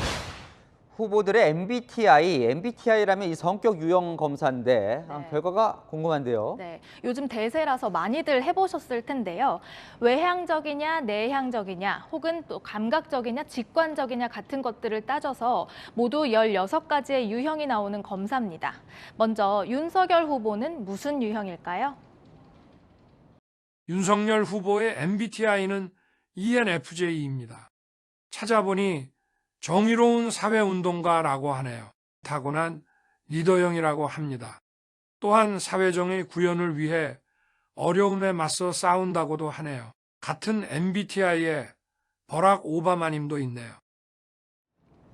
후보들의 MBTI라면 이 성격 유형 검사인데 결과가 궁금한데요. 네, 요즘 대세라서 많이들 해보셨을 텐데요. 외향적이냐, 내향적이냐, 혹은 또 감각적이냐, 직관적이냐 같은 것들을 따져서 모두 16가지의 유형이 나오는 검사입니다. 먼저 윤석열 후보는 무슨 유형일까요? 윤석열 후보의 MBTI는 ENFJ입니다. 찾아보니 정의로운 사회운동가라고 하네요. 타고난 리더형이라고 합니다. 또한 사회정의 구현을 위해 어려움에 맞서 싸운다고도 하네요. 같은 MBTI에 버락 오바마님도 있네요.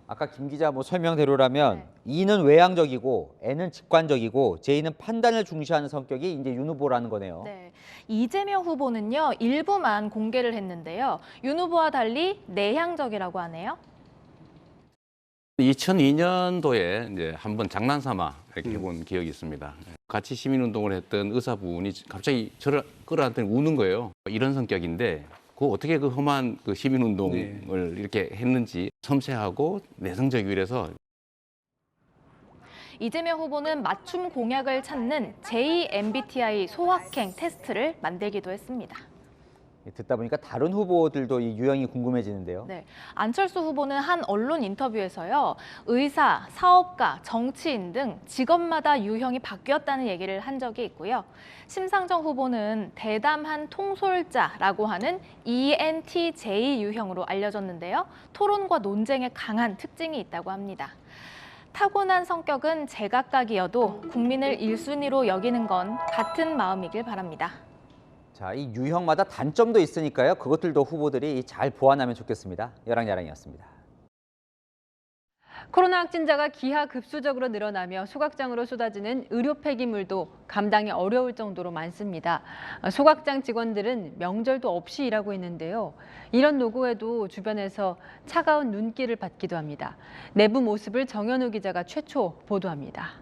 아까 김 기자 설명대로라면 E는 외향적이고 N은 직관적이고 J는 판단을 중시하는 성격이 이제 윤 후보라는 거네요. 네, 이재명 후보는요 일부만 공개를 했는데요. 윤 후보와 달리 내향적이라고 하네요. 2002년도에 이제 한번 장난삼아 이렇게 해본 기억이 있습니다. 같이 시민운동을 했던 의사분이 갑자기 저를 끌어안더니 우는 거예요. 이런 성격인데 어떻게 그 험한 그 시민운동을 이렇게 했는지 섬세하고 내성적이고 이래서. 이재명 후보는 맞춤 공약을 찾는 j-MBTI 소확행 테스트를 만들기도 했습니다. 듣다 보니까 다른 후보들도 이 유형이 궁금해지는데요. 네, 안철수 후보는 한 언론 인터뷰에서요. 의사, 사업가, 정치인 등 직업마다 유형이 바뀌었다는 얘기를 한 적이 있고요. 심상정 후보는 대담한 통솔자라고 하는 ENTJ 유형으로 알려졌는데요. 토론과 논쟁에 강한 특징이 있다고 합니다. 타고난 성격은 제각각이어도 국민을 1순위로 여기는 건 같은 마음이길 바랍니다. 자, 이 유형마다 단점도 있으니까요. 그것들도 후보들이 잘 보완하면 좋겠습니다. 여랑야랑이었습니다. 코로나 확진자가 기하급수적으로 늘어나며 소각장으로 쏟아지는 의료 폐기물도 감당이 어려울 정도로 많습니다. 소각장 직원들은 명절도 없이 일하고 있는데요. 이런 노고에도 주변에서 차가운 눈길을 받기도 합니다. 내부 모습을 정현우 기자가 최초 보도합니다.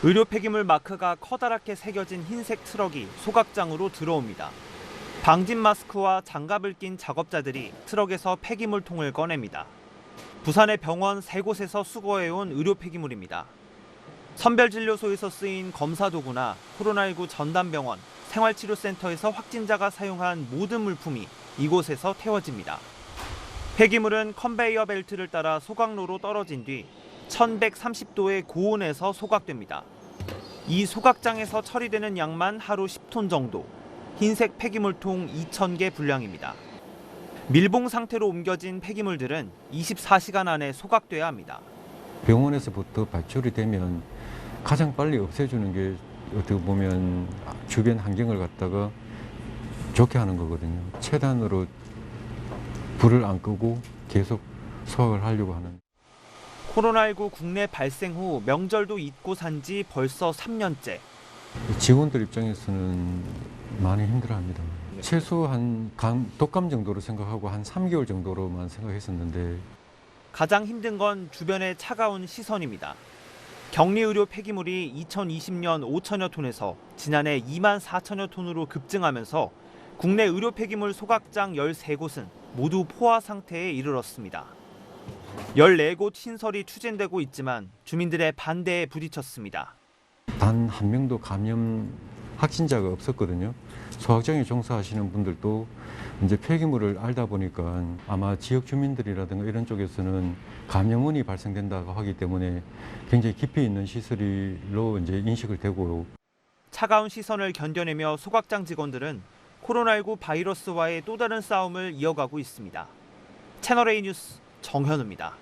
의료 폐기물 마크가 커다랗게 새겨진 흰색 트럭이 소각장으로 들어옵니다. 방진 마스크와 장갑을 낀 작업자들이 트럭에서 폐기물통을 꺼냅니다. 부산의 병원 3곳에서 수거해온 의료 폐기물입니다. 선별진료소에서 쓰인 검사 도구나 코로나19 전담병원, 생활치료센터에서 확진자가 사용한 모든 물품이 이곳에서 태워집니다. 폐기물은 컨베이어 벨트를 따라 소각로로 떨어진 뒤 1130도의 고온에서 소각됩니다. 이 소각장에서 처리되는 양만 하루 10톤 정도. 흰색 폐기물통 2,000개 분량입니다. 밀봉 상태로 옮겨진 폐기물들은 24시간 안에 소각돼야 합니다. 병원에서부터 발출이 되면 가장 빨리 없애주는 게 어떻게 보면 주변 환경을 갖다가 좋게 하는 거거든요. 최단으로 불을 안 끄고 계속 소각을 하려고 하는. 코로나19 국내 발생 후 명절도 잊고 산 지 벌써 3년째. 직원들 입장에서는 많이 힘들어합니다. 최소 한 독감 정도로 생각하고 한 3개월 정도로만 생각했었는데. 가장 힘든 건 주변의 차가운 시선입니다. 격리의료 폐기물이 2020년 5천여 톤에서 지난해 2만 4천여 톤으로 급증하면서 국내 의료 폐기물 소각장 13곳은 모두 포화 상태에 이르렀습니다. 14곳 신설이 추진되고 있지만 주민들의 반대에 부딪혔습니다. 단 한 명도 감염 확진자가 없었거든요. 소각장에 종사하시는 분들도 이제 폐기물을 알다 보니까 아마 지역 주민들이라든가 이런 쪽에서는 감염원이 발생된다고 하기 때문에 굉장히 깊이 있는 시설로 이제 인식을 되고. 차가운 시선을 견뎌내며 소각장 직원들은 코로나19 바이러스와의 또 다른 싸움을 이어가고 있습니다. 채널A 뉴스 정현우입니다.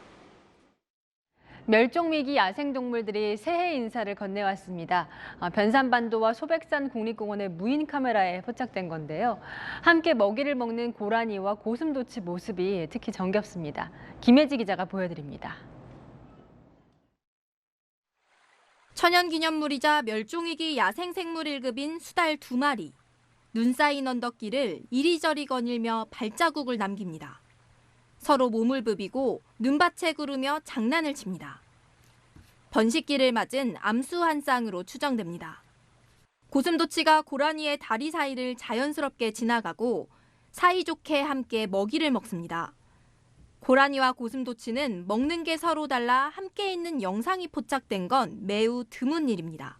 멸종위기 야생동물들이 새해 인사를 건네왔습니다. 변산반도와 소백산 국립공원의 무인 카메라에 포착된 건데요. 함께 먹이를 먹는 고라니와 고슴도치 모습이 특히 정겹습니다. 김혜지 기자가 보여드립니다. 천연기념물이자 멸종위기 야생생물 1급인 수달 2마리. 눈 쌓인 언덕길을 이리저리 거닐며 발자국을 남깁니다. 서로 몸을 부비고 눈밭에 구르며 장난을 칩니다. 번식기를 맞은 암수 한 쌍으로 추정됩니다. 고슴도치가 고라니의 다리 사이를 자연스럽게 지나가고 사이좋게 함께 먹이를 먹습니다. 고라니와 고슴도치는 먹는 게 서로 달라 함께 있는 영상이 포착된 건 매우 드문 일입니다.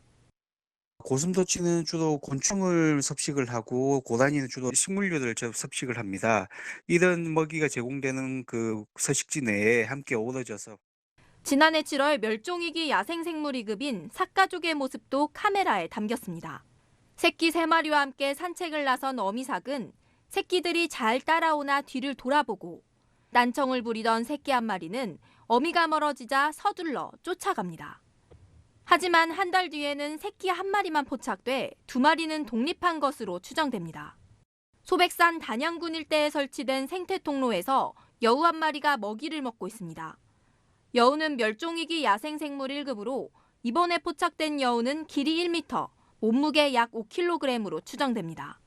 고슴도치는 주로 곤충을 섭식을 하고 고라니는 주로 식물류를 섭식을 합니다. 이런 먹이가 제공되는 그 서식지 내에 함께 어우러져서. 지난해 7월 멸종위기 야생생물 2급인 삭가족의 모습도 카메라에 담겼습니다. 새끼 3마리와 함께 산책을 나선 어미삭은 새끼들이 잘 따라오나 뒤를 돌아보고 난청을 부리던 새끼 한 마리는 어미가 멀어지자 서둘러 쫓아갑니다. 하지만 한 달 뒤에는 새끼 한 마리만 포착돼 2마리는 독립한 것으로 추정됩니다. 소백산 단양군 일대에 설치된 생태 통로에서 여우 한 마리가 먹이를 먹고 있습니다. 여우는 멸종위기 야생생물 1급으로 이번에 포착된 여우는 길이 1m, 몸무게 약 5kg으로 추정됩니다.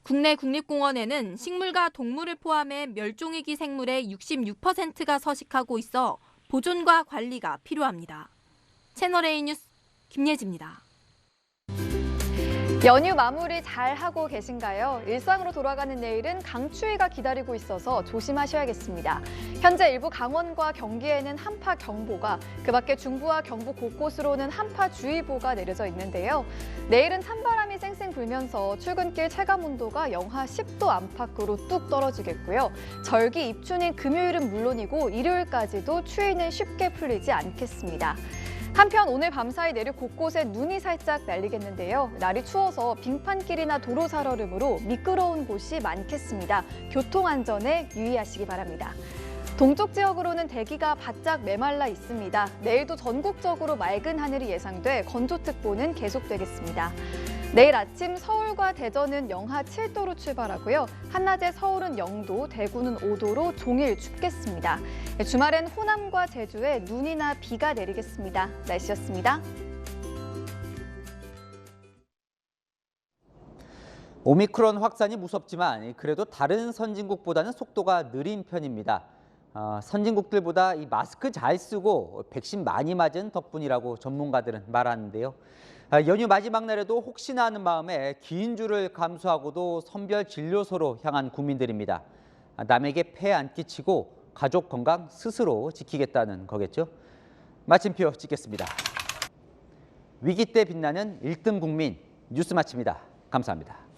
국내 국립공원에는 식물과 동물을 포함해 멸종위기 생물의 66%가 서식하고 있어 보존과 관리가 필요합니다. 채널A 뉴스 김예지입니다. 연휴 마무리 잘 하고 계신가요? 일상으로 돌아가는 내일은 강추위가 기다리고 있어서 조심하셔야겠습니다. 현재 일부 강원과 경기에는 한파경보가, 그 밖에 중부와 경북 곳곳으로는 한파주의보가 내려져 있는데요. 내일은 찬바람이 쌩쌩 불면서 출근길 체감온도가 영하 10도 안팎으로 뚝 떨어지겠고요. 절기 입춘인 금요일은 물론이고 일요일까지도 추위는 쉽게 풀리지 않겠습니다. 한편 오늘 밤사이 내륙 곳곳에 눈이 살짝 날리겠는데요. 날이 추워서 빙판길이나 도로 살얼음으로 미끄러운 곳이 많겠습니다. 교통안전에 유의하시기 바랍니다. 동쪽 지역으로는 대기가 바짝 메말라 있습니다. 내일도 전국적으로 맑은 하늘이 예상돼 건조특보는 계속되겠습니다. 내일 아침 서울과 대전은 영하 7도로 출발하고요. 한낮에 서울은 0도, 대구는 5도로 종일 춥겠습니다. 주말엔 호남과 제주에 눈이나 비가 내리겠습니다. 날씨였습니다. 오미크론 확산이 무섭지만 그래도 다른 선진국보다는 속도가 느린 편입니다. 선진국들보다 이 마스크 잘 쓰고 백신 많이 맞은 덕분이라고 전문가들은 말하는데요. 연휴 마지막 날에도 혹시나 하는 마음에 긴 줄을 감수하고도 선별 진료소로 향한 국민들입니다. 남에게 폐 안 끼치고 가족 건강 스스로 지키겠다는 거겠죠. 마침표 찍겠습니다. 위기 때 빛나는 1등 국민 뉴스 마칩니다. 감사합니다.